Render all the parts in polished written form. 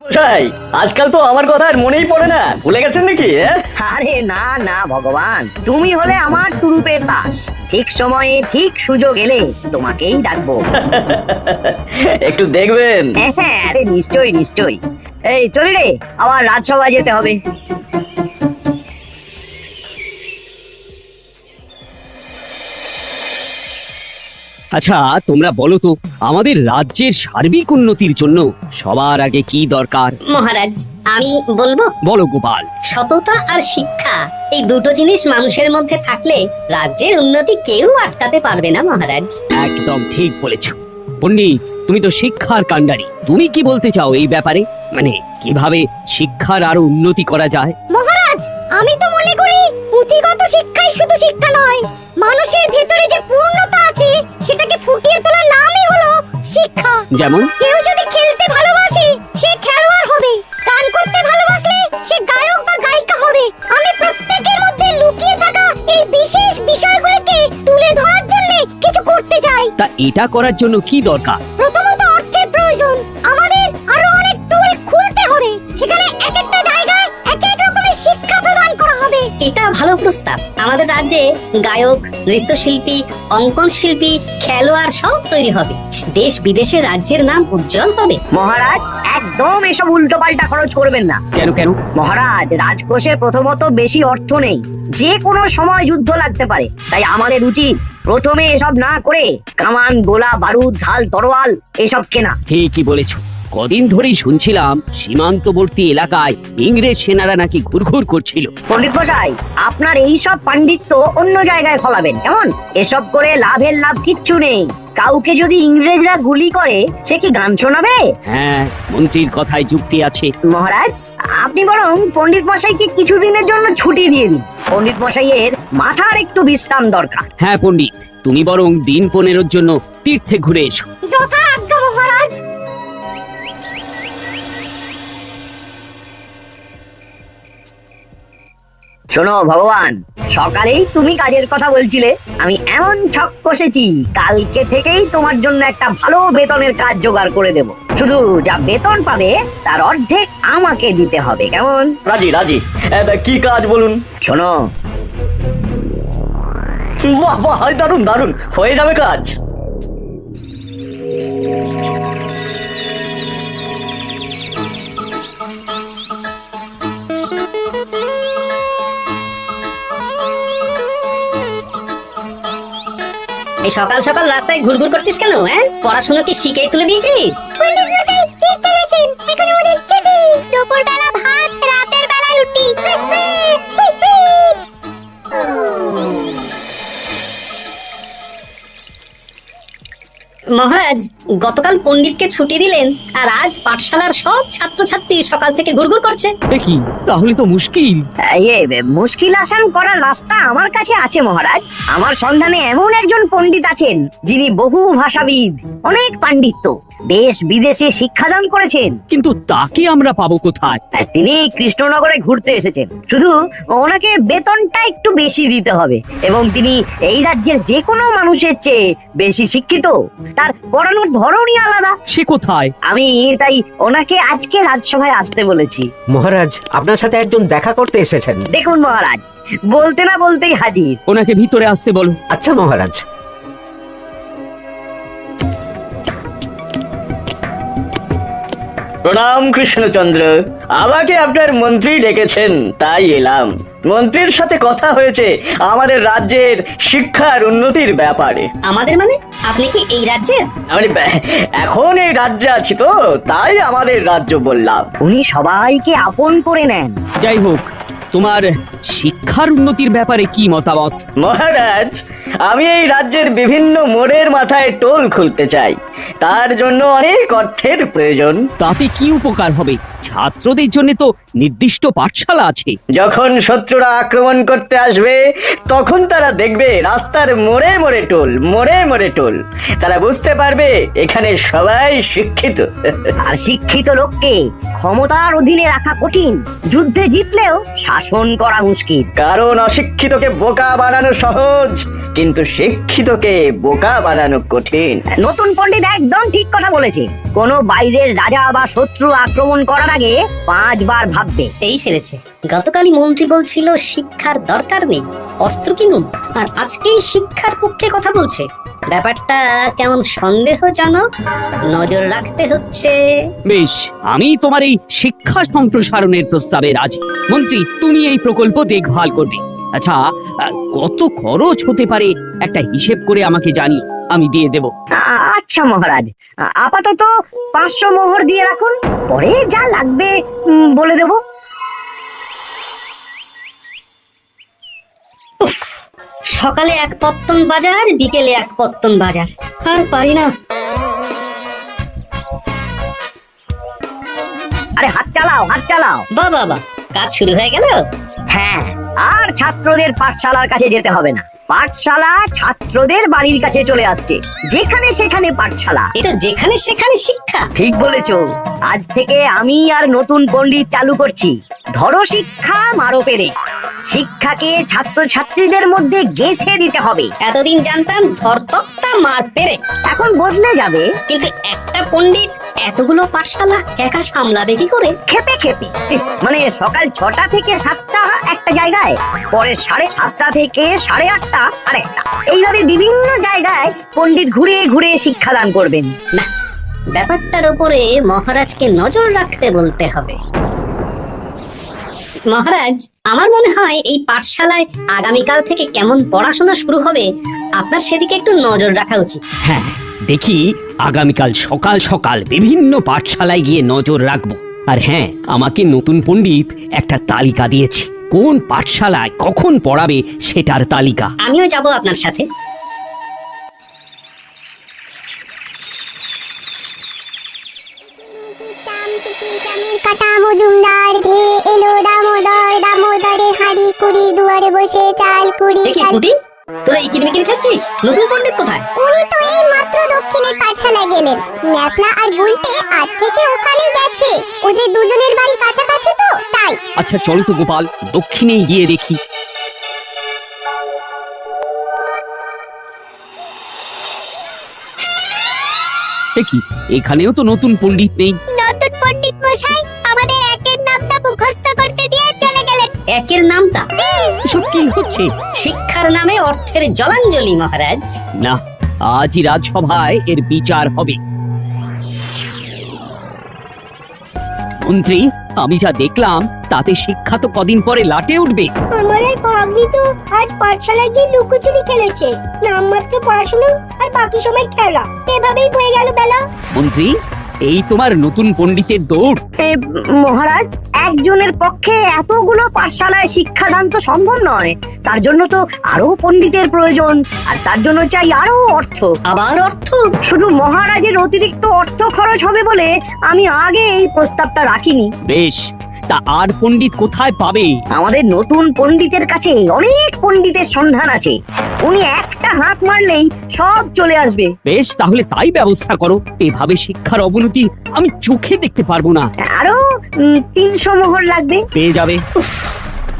মশাই, আজকাল তো আমার কথা আর মনেই পড়ে না, ভুলে গেছেন নাকি? আরে না না ভগবান, তুমি হলে আমার তুরুপের তাস। ঠিক সময়ে ঠিক সুযোগ এলে তোমাকেই ডাকবো। একটু দেখবেন। হ্যাঁ, আরে নিশ্চয়ই নিশ্চয়ই। এই চলি রে, আবার রাজসভায় যেতে হবে। আচ্ছা, তোমরা বলো তো, আমাদের রাজ্যের সার্বিক উন্নতির জন্য সবার আগে কি দরকার? মহারাজ, আমি বলবো। বলো গোপাল। সততা আর শিক্ষা, এই দুটো জিনিস মানুষের মধ্যে থাকলে রাজ্যের উন্নতি কেউ আটকাতে পারবে না মহারাজ। একদম ঠিক বলেছ পণ্ডিত, তুমি তো শিক্ষার কাণ্ডারি। তুমি কি বলতে চাও এই ব্যাপারে? মানে কিভাবে শিক্ষার আরো উন্নতি করা যায়? মহারাজ, আমি তো মনে করি পুঁথিগত শিক্ষাই শুধু শিক্ষা নয়, মানুষের ভেতরে যে পূর্ণতা আছে সেটাকে ফুটিয়ে তোলার নামই হলো শিক্ষা। যেমন? কেউ যদি খেলতে ভালোবাসে সে খেলোয়াড় হবে, গান করতে ভালোবাসলে সে গায়ক বা গায়িকা হবে। আমি প্রত্যেকের মধ্যে লুকিয়ে থাকা এই বিশেষ বিষয়গুলোকে তুলে ধরার জন্য কিছু করতে চাই। তা এটা করার জন্য কি দরকার? প্রথমত অর্থের প্রয়োজন। আমাদের আরো অনেক টুল খুলতে হবে, সেখানে এক একটা জায়গায় এক এক রকমের শিক্ষা প্রদান করা হবে। এটা ভালো প্রস্তাব। আমাদের রাজ্যে গায়ক, নৃত্যশিল্পী, অঙ্কন শিল্পী, খেলোয়াড় সব তৈরি হবে। দেশ বিদেশে রাজ্যের নাম উজ্জ্বল হবে। মহারাজ, একদম এসব উল্টো পাল্টা খরচ করবেন না। কেন কেন? মহারাজ, রাজকোষে প্রথমত বেশি অর্থ নেই, যে কোনো সময় যুদ্ধ লাগতে পারে। তাই আমাদের উচিত প্রথমে এসব না করে কামান, গোলা, বারুদ, ঢাল, তরোয়াল এসব কেনা। ঠিকই বলেছো। কদিন ধরেই শুনছিলাম সীমান্তবর্তী এলাকায় ইংরেজ সেনারা নাকি ঘুরঘুর করছিল। পণ্ডিত মশাই, আপনার এই সব পাণ্ডিত্য অন্য জায়গায় ফলাবেন কেমন? এসব করে লাভের লাভ কিচ্ছু নেই। কাউকে যদি ইংরেজরা গুলি করে সে কি গান শোনাবে? হ্যাঁ, মন্ত্রীর কথায় যুক্তি আছে। মহারাজ, আপনি বরং পণ্ডিত মশাইকে কিছুদিনের জন্য ছুটি দিয়ে দিন। পণ্ডিত মশাইয়ের মাথার একটু বিশ্রাম দরকার। হ্যাঁ পণ্ডিত, তুমি বরং দিন 15 জন্য তীর্থে ঘুরে এসো। যথা আজ্ঞা মহারাজ। শোনো ভগবান, সকালেই তুমি কাজের কথা বলছিলে, আমি এমন ছক কষেছি, কালকে থেকেই তোমার জন্য একটা ভালো বেতনের কাজ জোগাড় করে দেব। শুধু যা বেতন পাবে তার অর্ধেক আমাকে দিতে হবে, কেমন? রাজি রাজি। কি কাজ বলুন? শোনো, বাহ বাহ, দারুণ দারুণ, হয়ে যাবে কাজ। এই সকাল সকাল রাস্তায় ঘুরঘুর করছিস কেন? পড়াশোনা কি শিখেই তুলে দিয়েছিস? দুপুরবেলা ভাত, রাতের বেলা রুটি। মহারাজ, গতকাল পণ্ডিতকে ছুটি দিলেন আর আজ পাঠশালার সব ছাত্রছাত্রী সকাল থেকে ঘুরঘুর করছে। কি, তাহলে তো মুশকিল। মুশকিল আসান করার রাস্তা আমার কাছে আছে মহারাজ। আমার সন্ধানে এমন একজন পণ্ডিত আছেন যিনি বহু ভাষাবিদ, অনেক পাণ্ডিত্য, দেশ বিদেশে শিক্ষাদান করেছেন। কিন্তু তাকে আমরা পাবো কোথায়? তিনি কৃষ্ণনগরে ঘুরতে এসেছেন, শুধু ওনাকে বেতনটা একটু বেশি দিতে হবে। এবং তিনি এই রাজ্যের যে কোনো মানুষের চেয়ে বেশি শিক্ষিত, তার পড়ানোর ধরনই আলাদা। সে কোথায়? আমি তাই ওনাকে আজকে রাজসভায় আসতে বলেছি। মহারাজ, আপনার সাথে একজন দেখা করতে এসেছেন। দেখুন মহারাজ, বলতে না বলতেই হাজির। ওনাকে ভিতরে আসতে বলো। আচ্ছা মহারাজ। প্রণাম কৃষ্ণচন্দ্র, আমাকে আপনার মন্ত্রী ডেকেছেন, তাই এলাম। মন্ত্রীর সাথে কথা হয়েছে আমাদের রাজ্যের শিক্ষার উন্নতির ব্যাপারে। আমাদের মানে? আপনি কি এই রাজ্যের? মানে এখন এই রাজ্যে আছি তো, তাই আমাদের রাজ্য বললাম। উনি সবাইকে আপন করে নেন। যাই হোক, তোমার শিক্ষার উন্নতির ব্যাপারে কি মতামত? মহারাজ, আমি এই রাজ্যের বিভিন্ন মোড়ের মাথায় টোল খুলতে চাই। তার জন্য অনেক অর্থের প্রয়োজন। তাতে কি উপকার হবে? ছাত্রদের জন্য তো নির্দিষ্ট পাঠশালা আছে। যখন শত্রুরা আক্রমণ করতে আসবে তখন তারা দেখবে রাস্তার মোড়ে মোড়ে টোল, মোড়ে মোড়ে টোল। তারা বুঝতে পারবে এখানে সবাই শিক্ষিত। আর শিক্ষিত লোককে ক্ষমতার অধীনে রাখা কঠিন, যুদ্ধে জিতলেও শাসন করা মুশকিল। কারণ অশিক্ষিতকে বোকা বানানো সহজ, কিন্তু শিক্ষিতকে বোকা বানানো কঠিন। নতুন পণ্ডিত একদম ঠিক কথা বলেছে। কোনো বাইরের রাজা বা শত্রু আক্রমণ করার আগে 5 বার ভাববে। এই সেরেছে, গতকালই মন্ত্রী বলছিল শিক্ষার দরকার নেই, অস্ত্র কিনুন, আর আজকেই শিক্ষার পক্ষে কথা বলছে। ব্যাপারটা কেমন সন্দেহজনক, নজর রাখতে হচ্ছে। বেশ, আমি তোমার এই শিক্ষা সম্প্রসারণের প্রস্তাবে রাজি। মন্ত্রী, তুমি এই প্রকল্প দেখভাল করবে। আচ্ছা, কত খরচ হতে পারে একটা হিসেব করে আমাকে জানিও, আমি দিয়ে দেব। আচ্ছা মহারাজ, আপাতত 500 মোহর দিয়ে রাখুন, পরে যা লাগবে বলে দেব। উফ, সকালে এক পত্তন বাজার, বিকেলে এক পত্তন বাজার, আর পারি না। আরে হাত চালাও, হাত চালাও। বাবা, কাজ শুরু হয়ে গেল। হ্যাঁ, আর ছাত্রদের পাঠশালার কাছে যেতে হবে না। পাঠশালা ছাত্রদের বাড়ির কাছে চলে আসছে। যেখানে সেখানে পাঠশালা। এই তো যেখানে সেখানে শিক্ষা। ঠিক বলেছো। আজ থেকে আমি আর নতুন পণ্ডিত চালু করছি। ধরো শিক্ষা, মারো পেরে। শিক্ষাকে ছাত্রছাত্রীদের মধ্যে গেঁথে দিতে হবে। এতদিন জানতাম ধরতক্তা মার পেরে, এখন বদলে যাবে। কিন্তু একটা পণ্ডিত এতগুলো পাঠশালা একা সামলাবে কি করে? খেপে খেপে, মানে সকাল 6টা থেকে 7টা একটা জায়গায়, পরে 7:30 থেকে 8:30 আরেকটা। এইভাবে বিভিন্ন জায়গায় পণ্ডিত ঘুরে ঘুরে শিক্ষাদান করবেন। না, ব্যাপারটার উপরে মহারাজকে নজর রাখতে বলতে হবে। মহারাজ, আমার মনে হয় এই পাঠশালায় আগামীকাল থেকে কেমন পড়াশোনা শুরু হবে, আপনার সেদিকে একটু নজর রাখা উচিত। হ্যাঁ, দেখি আগামীকাল সকাল সকাল বিভিন্ন পাঠশালায় গিয়ে নজর রাখবো। আর হ্যাঁ, আমাকে নতুন পণ্ডিত একটা তালিকা দিয়েছে, কোন পাঠশালায় কখন পড়াবে সেটার তালিকা। আমিও যাব আপনার সাথে। কাটা মজুমদার ধে এলো দামোদর, দামোদরের হাড়ি কুড়ি, দুয়ারে বসে চাল কুড়ি। দেখি কুটি, তোরা এই কিরমিকিরি খাচ্ছিস? নতুন পণ্ডিত কোথায়? উনি তো এই মাত্র দক্ষিণের পাঠশালায় গেলেন। ন্যাপলা আর গুলটে আজ থেকে ওখানেই গেছে। ওদের দুজনের বাড়ি কাছাকাছি তো, তাই। আচ্ছা চলো তো গোপাল, দক্ষিণেই গিয়ে দেখি। দেখি এখানেও তো নতুন পণ্ডিত নেই। নতুন পণ্ডিত মশাই আমাদের একের নামটা মুখস্থ করতে দিয়ে চলে গেলেন। একের নামটা? এসব কি হচ্ছে? শিক্ষার নামে অর্থের জলাঞ্জলি মহারাজ। না, আজই রাজসভায় এর বিচার হবে। মন্ত্রী, আমি যা দেখলাম তাতে শিক্ষা তো কদিন পরে লাটে উঠবে। আমার এক ভাগ্নি তো আজ পাঠশালায় গিয়ে লুকোচুরি খেলেছে। নামমাত্র পড়াশোনা আর বাকি সময় খেলা, এভাবেই বয়ে গেল বেলা। মন্ত্রী, এই তোমার নতুন পণ্ডিতের দৌড়। মহারাজ, একজনের পক্ষে এতগুলো পাঠশালায় শিক্ষাদান তো সম্ভব নয়। তার জন্য তো আরো পণ্ডিতের প্রয়োজন, আর তার জন্য চাই আরো অর্থ। আবার অর্থ? শুধু মহারাজের অতিরিক্ত অর্থ খরচ হবে বলে আমি আগে এই প্রস্তাবটা রাখিনি। বেশ, তা আর পণ্ডিত কোথায় পাবে? আমাদের নতুন পণ্ডিতের কাছে অনেক পণ্ডিতের সন্ধান আছে। উনি একটা হাত মারলেই সব চলে আসবে। বেশ, তাহলে তাই ব্যবস্থা করো। এভাবে শিক্ষার অবনতি আমি চোখে দেখতে পারবো না। আরো 300 মোহর লাগবে। পেয়ে যাবে।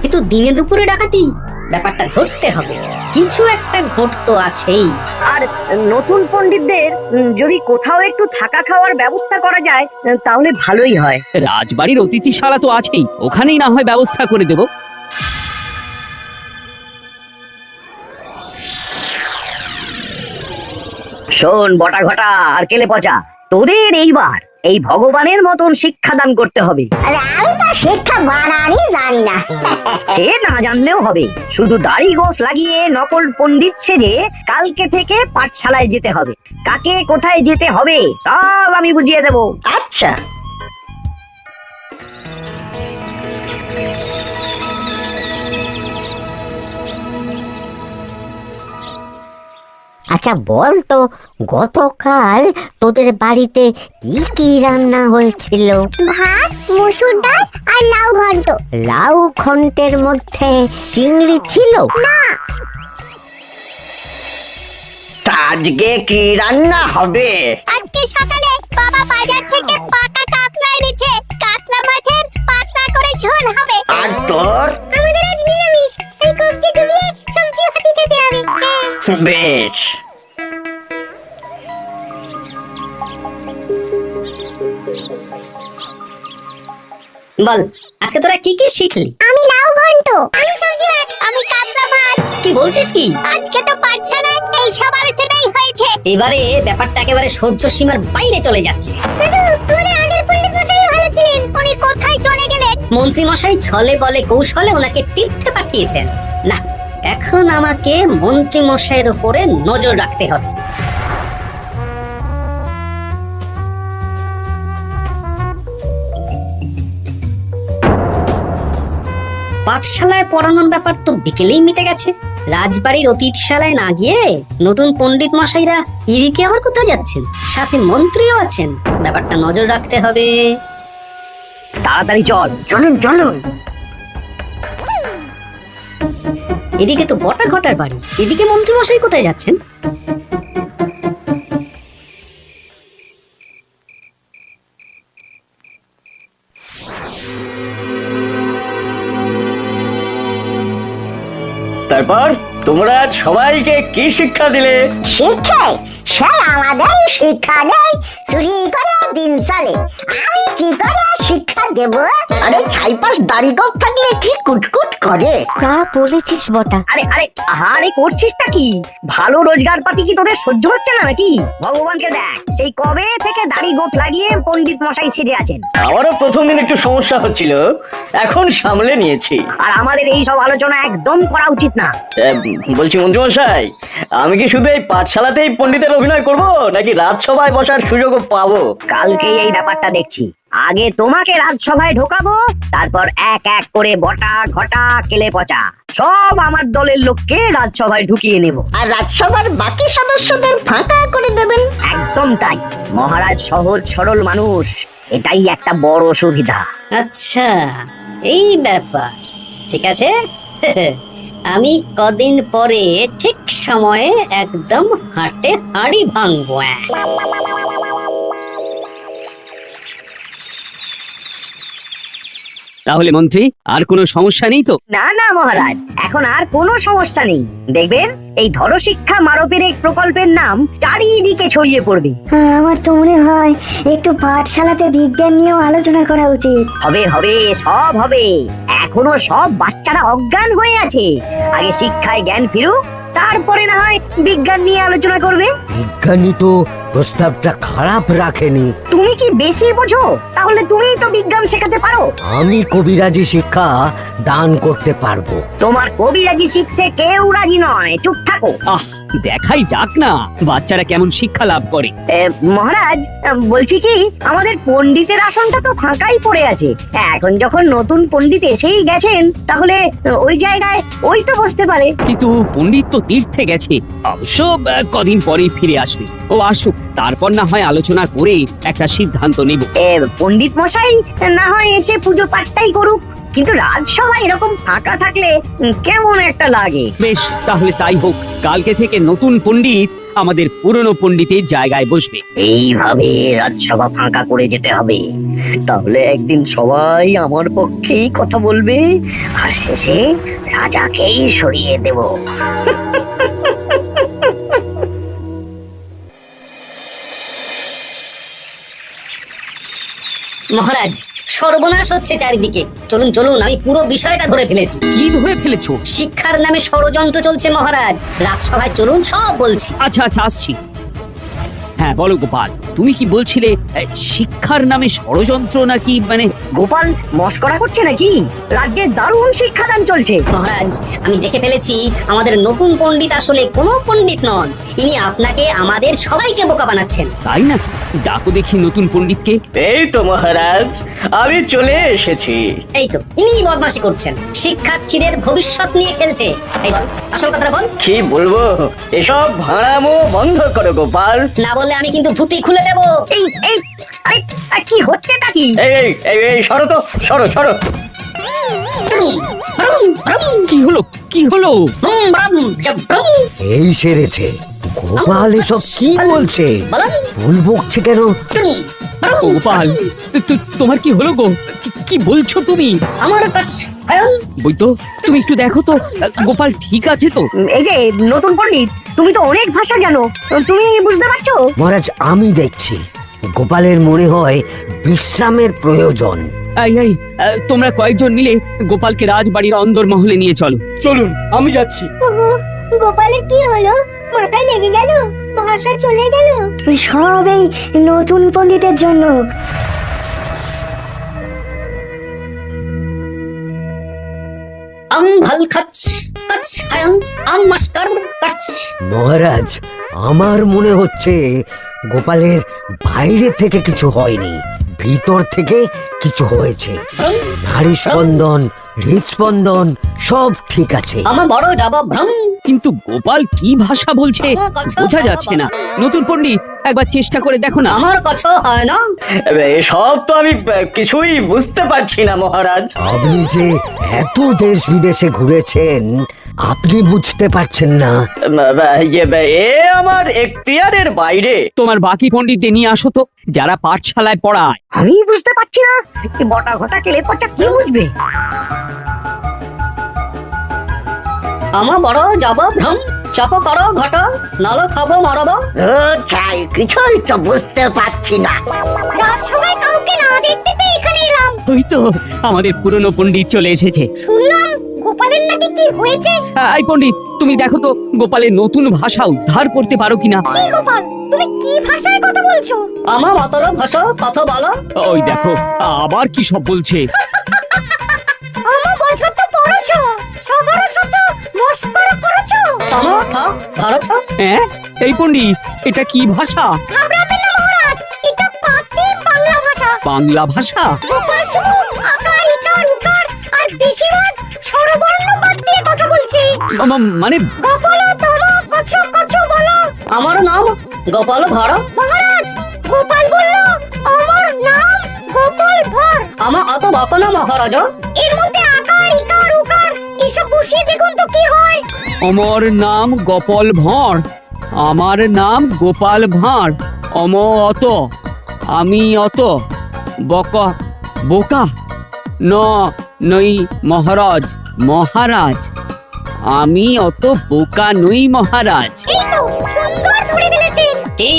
এ তো দিনে দুপুরে ডাকাতি। ব্যাপারটা ধরতে হবে, কিছু একটা ঘটতো আছেই। আর নতুন পণ্ডিতদের যদি কোথাও একটু থাকা খাওয়ার ব্যবস্থা করা যায় তাহলে ভালোই হয়। রাজবাড়ির অতিথিশালা তো আছেই, ওখানেই না হয় ব্যবস্থা করে দেব। শোন বটা ঘটা আর কেলে পচা, তোদের এইবার এই ভগবানের মতন শিক্ষাদান করতে হবে। আরে আমি তো শিক্ষা বানানই জানি না। সে না জানলেও হবে, শুধু দাড়ি গোঁফ লাগিয়ে নকল পণ্ডিত সেজে কালকে থেকে পাঠশালায় যেতে হবে। কাকে কোথায় যেতে হবে সব আমি বুঝিয়ে দেব। আচ্ছা, আচ্ছা বল তো, গতকাল তোদের বাড়িতে কি কি রান্না হয়েছিল? ভাত, মসুর ডাল আর লাউ ঘন্ট। লাউ ঘন্টের মধ্যে চিংড়ি ছিল? তা আজকে কি রান্না হবে? আজকে সকালে বাবা বাজার থেকে পাকা কাতলা এনেছে। কাতলা মাছের পাতলা করে ঝোল হবে। আর তোর? আমাদের আজ নিরামিষ, এই কবজি ডুবিয়ে সবজি ভাতি খেতে হবে। বেশ। বল, আজকে তোরা কি কি শিখলি? আমি লাউ ঘন্ট। আমি সবজি ভাত, আমি কাতলা মাছ। কি বলছিস কি? আজকে তো পাঠশালায় এই সব আলোচনাই হয়েছে। এবারে ব্যাপারটা একেবারে সহ্য সীমার বাইরে চলে যাচ্ছে। দাদু, তোমাদের আগের পণ্ডিত মশাই ভালো ছিলেন। উনি কোথায় চলে গেলেন? মন্ত্রী মশাই ছলে বলে কৌশলে ওনাকে তীর্থে পাঠিয়েছেন। না, এখন আমাকে মন্ত্রী মশাইয়ের উপরে নজর রাখতে হবে। পাঠশালায় পড়ানোর ব্যাপার তো বিকেলেই মিটে গেছে। রাজবাড়ির অতিথিশালায় না গিয়ে নতুন পণ্ডিত মশাইরা এদিকে আবার কোথায় যাচ্ছেন? সাথে মন্ত্রীও আছেন, ব্যাপারটা নজর রাখতে হবে। তাড়াতাড়ি চল। চলুন চলুন। এদিকে তো বটা ঘটার বাড়ি, এদিকে মন্ত্রী মশাই কোথায় যাচ্ছেন? তারপর তোমরা সবাইকে কি শিক্ষা দিলে? শিক্ষা? স্যার আমাদের শিক্ষা নেই, চুরি করে দিন চলে, আমি কি করে শিক্ষা দেব? আরে ছাইপাশ দাড়ি গোঁফ থাকলে কি কুটকুট করে। তা বলেছিস বটা। আরে আরে আরে করছিসটা কি? ভালো রোজগার পাতি কি তোদের সহ্য হচ্ছে না নাকি? ভগবানকে দেখ, সেই কবে থেকে দাড়ি গোঁফ লাগিয়ে পণ্ডিত মশাই সেজে আছেন। আমারও প্রথম দিন একটু সমস্যা হচ্ছিল, এখন সামলে নিয়েছি। আর আমাদের এই সব আলোচনা একদম করা উচিত না। বলছি মন্ত্রীমশাই, আমি কি শুধু এই পাঠশালাতেই পণ্ডিতের অভিনয় করব, নাকি রাজসভায় বসার সুযোগও পাবো? কালকেই এই ব্যাপারটা দেখছি। আগে তোমাকে রাজসভায় ঢোকাবো, তারপর এক এক করে বটা ঘটা কেলে পচা সব আমার দলের লোককে রাজসভায় ঢুকিয়ে নেব। আর রাজসভার বাকি সদস্যদের ফাঁকা করে দেবেন। একদম তাই। মহারাজ সহজ সরল মানুষ, এটাই একটা বড় সুবিধা। আচ্ছা, এই ব্যাপার। ঠিক আছে, আমি কদিন পরে ঠিক সময়ে একদম হাটে হাড়ি ভাঙবো। তাহলে মন্ত্রী, আর কোনো সমস্যা নেই তো? না না মহারাজ, এখন আর কোনো সমস্যা নেই। দেখবেন এই ধরশিক্ষা মারপেরেক প্রকল্পের নাম চারিদিকে ছড়িয়ে পড়বে। আমার তো মনে হয় একটু পাঠশালাতে বিজ্ঞান নিয়েও আলোচনা করা উচিত। হবে হবে, সব হবে। এখনো সব বাচ্চারা অজ্ঞান হয়ে আছে। আগে শিক্ষায় জ্ঞান ফিরুক, তারপরে না হয় বিজ্ঞান নিয়ে আলোচনা করবে। বিজ্ঞানী তো প্রস্তাবটা খারাপ রাখেনি। তুমি কি বেশি বোঝো? তাহলে তুমিই তো বিজ্ঞান শেখাতে পারো। আমি কবিরাজি শিক্ষা দান করতে পারবো। তোমার কবিরাজি শিখতে কেউ রাজি নয়, চুপ থাকো। আহ, দেখাই যাক না বাচ্চারা কেমন শিক্ষা লাভ করে। মহারাজ, বলছি কি, আমাদের পণ্ডিতের আসনটা তো ফাঁকাই পড়ে আছে। এখন যখন নতুন পণ্ডিত এসেই গেছেন, তাহলে ওই জায়গায় ওই তো বসতে পারে। কিন্তু পণ্ডিত তো তীর্থে গেছে, অবশ্য কদিন পরেই ফিরে আসবে। ও আসুক, তারপর না হয় আলোচনা করে একটা সিদ্ধান্ত নেব। পণ্ডিত মশাই না হয় এসে পুজো পাঠটাই করুক, কিন্তু রাজসভা এরকম ফাঁকা থাকলে কেমন একটা লাগে। বেশ, তাহলে তাই হোক। কালকে থেকে নতুন পণ্ডিত আমাদের পুরনো পণ্ডিতের জায়গায় বসবে। এইভাবে রাজসভা ফাঁকা করে যেতে হবে, তাহলে একদিন সবাই আমার পক্ষেই কথা বলবে, আর শেষে রাজাকেই সরিয়ে দেব। মহারাজ, সর্বনাশ হচ্ছে চারিদিকে। চলুন চলুন, আমি পুরো বিষয়টা ধরে ফেলেছি। কি ধরে ফেলেছো? শিক্ষার নামে ষড়যন্ত্র চলছে মহারাজ। রাজসভায় চলুন, সব বলছি। আচ্ছা আচ্ছা, আসছি। হ্যাঁ বলো গোপাল, তুমি কি বলছিলে শিক্ষার নামে ষড়যন্ত্র নাকি? মানে গোপাল মস্করা করছে নাকি? রাজ্যে দারুণ শিক্ষাদান চলছে। মহারাজ, আমি দেখে ফেলেছি আমাদের নতুন পণ্ডিত আসলে কোনো পণ্ডিত নন। ইনি আপনাকে আমাদের সবাইকে বোকা বানাচ্ছেন। তাই না? ডাকো দেখি নতুন পণ্ডিতকে। এই তো মহারাজ, আমি চলে এসেছি। এই তো ইনি বদমাশি করছেন, শিক্ষার্থীদের ভবিষ্যৎ নিয়ে খেলছে। এই বল, আসল কথাটা বল। কি বলবো, এসব ভাড়ামো বন্ধ করো গোপাল। না বললে আমি কিন্তু ধুতি খুলে দেব। এই এই আরে, আরে, কি হচ্ছেটা কি? এই সরো তো, সরো সরো। কি হলো, কি হলো? এই সেরেছে। গোপাল এসব কি বলছে? ভুল বকছে কেন? গোপাল, তোমার কি হলো গো? কি বলছো তুমি? আমার কাছে বই তো, তুমি একটু দেখো তো গোপাল ঠিক আছে তো? এই যে নতুন পণ্ডিত, তুমি তো অনেক ভাষা জানো, তুমি বুঝতে পারছো? মহারাজ, আমি দেখছি গোপালের মনে হয় বিশ্রামের প্রয়োজন। এই তোমরা কয়েকজন মিলে গোপালকে রাজবাড়ির অন্দর মহলে নিয়ে চলো। চলুন, আমি যাচ্ছি। গোপালের কি হলো? মাথায় লেগে গেল? ভাষা চলে গেল? সব এই নতুন পণ্ডিতের জন্য। ভাল খাচ্ছ কাছ মাস্টার কাছ। মহারাজ, আমার মনে হচ্ছে গোপালের বাইরে থেকে কিছু হয়নি, ভিতর থেকে কিছু হয়েছে। নারী স্পন্দন, হৃদস্পন্দন সব ঠিক আছে। আমার বড় যাব ভ্রম। কিন্তু গোপাল কি ভাষা বলছে বোঝা যাচ্ছে না। নতুন পণ্ডিত, একবার চেষ্টা করে দেখো না। আমার কাছে হয় না। এসব তো আমি কিছুই বুঝতে পারছি না মহারাজ। আপনি যে এত দেশ বিদেশে ঘুরেছেন, আপনি বুঝতে পারছেন না? এ আমার এখতিয়ারের বাইরে। তোমার বাকি পণ্ডিতদের নিয়ে আসো তো, যারা পাঠশালায় পড়ায়। আমি বুঝতে পারছি না, এই বটা ঘটা কেলে পচা কি বুঝবে? আমার বড় যাব ভ্রম। চাপ করো ঘট, নল খাবো মরব। তাই কিছুই তো বুঝতে পারছি না। রাজসভায় কাউকে না দেখতে পেয়ে এখানে এলাম। ওই তো আমাদের পুরনো পণ্ডিত চলে এসেছে। শুনলাম গোপালের নাকি কি হয়েছে। এই পণ্ডিত, তুমি দেখো তো গোপালের নতুন ভাষা উদ্ধার করতে পারো কিনা। কি গোপাল, তুমি কি ভাষায় কথা বলছো? আমার মতর ভাষা কথা বলো। ওই দেখো আবার কি সব বলছে। আমার বছর তো পড়েছো, সবার সাথে মস্করা করেছো। তোমার ধরছ। হ্যাঁ, এই পণ্ডিত, এটা কি ভাষা? ঘাবড়াবেন না মহারাজ, এটা পাতি বাংলা ভাষা। বাংলা ভাষা? গোপাল শুধু আকার ইকার উকার আর বেশিরভাগ স্বরবর্ণ বাদ দিয়ে কথা বলছে। মানে গোপাল তোমো কছো কছো বলো। আমার নাম গোপাল ভর। মহারাজ, গোপাল বলল আমার নাম গোপাল ভর। আমার অত বকো না মহারাজ। এর মধ্যে আকার ইকার উকার এসব বসিয়ে দেখুন তো কি হয়। আমার নাম গোপাল ভাঁড়। আমার নাম গোপাল ভাঁড়। অত, আমি অত, বকা বোকা, নই মহারাজ। মহারাজ, আমি অত বোকা নই মহারাজ। এই তো সুন্দর ধরে ফেলেছেন। কি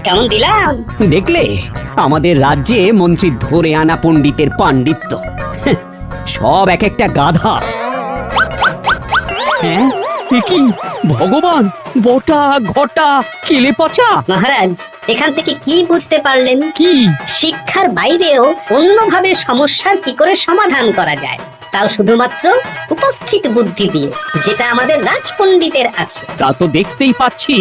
কেমন দিলাম? দেখলে আমাদের রাজ্যে মন্ত্রী ধরে আনা পণ্ডিতের পাণ্ডিত্য। সব এক একটা গাধা। হ্যাঁ, এ কি ভগবান, বটা ঘটা কেলে পচা। মহারাজ, এখান থেকে কি বুঝতে পারলেন? কি? শিক্ষার বাইরেও অন্যভাবে সমস্যার কি করে সমাধান করা যায়, তাও শুধুমাত্র উপস্থিত বুদ্ধি দিয়ে, যেটা আমাদের রাজপণ্ডিতের আছে। তা তো দেখতেই পাচ্ছি।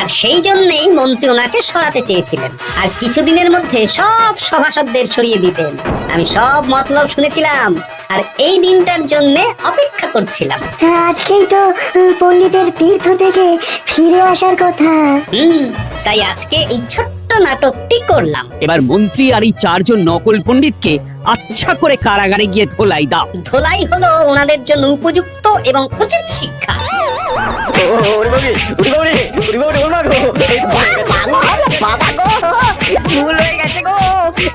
আর সেই জন্যই মন্ত্রী ওনাকে সরাতে চেয়েছিলেন, আর কিছুদিনের মধ্যে সব সভাসদদের সরিয়ে দিতেন। আমি সব মতলব শুনেছিলাম, আর এই দিনটার জন্য অপেক্ষা করছিলাম। আজকেই তো পণ্ডিতের তীর্থ থেকে ফিরে আসার কথা। তাই আজকে এই ছোট্ট নাটকটি করলাম। এবার মন্ত্রী আর এই 4 জন নকল পণ্ডিতকে আচ্ছা করে কারাগারে গিয়ে ধোলাই দাও। ধোলাই হলো ওনাদের জন্য উপযুক্ত এবং উচিত শিক্ষা। ভুল হয়ে গেছে গো,